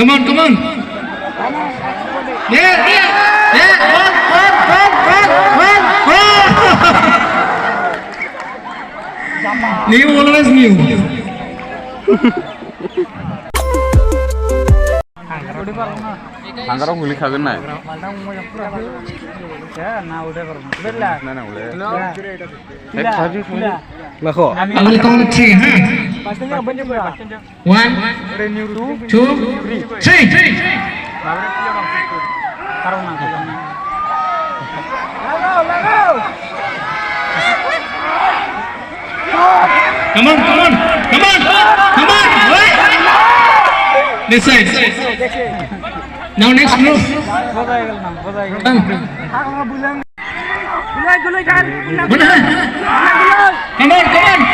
Come on, come on. Yeah, yeah, yeah. One. New, always new. Angkara nguli kagak naik. I will count three, huh? 1, 2, 3. Come on, come on, come on, come on. Wait. This side. Now next group. Come on, come on.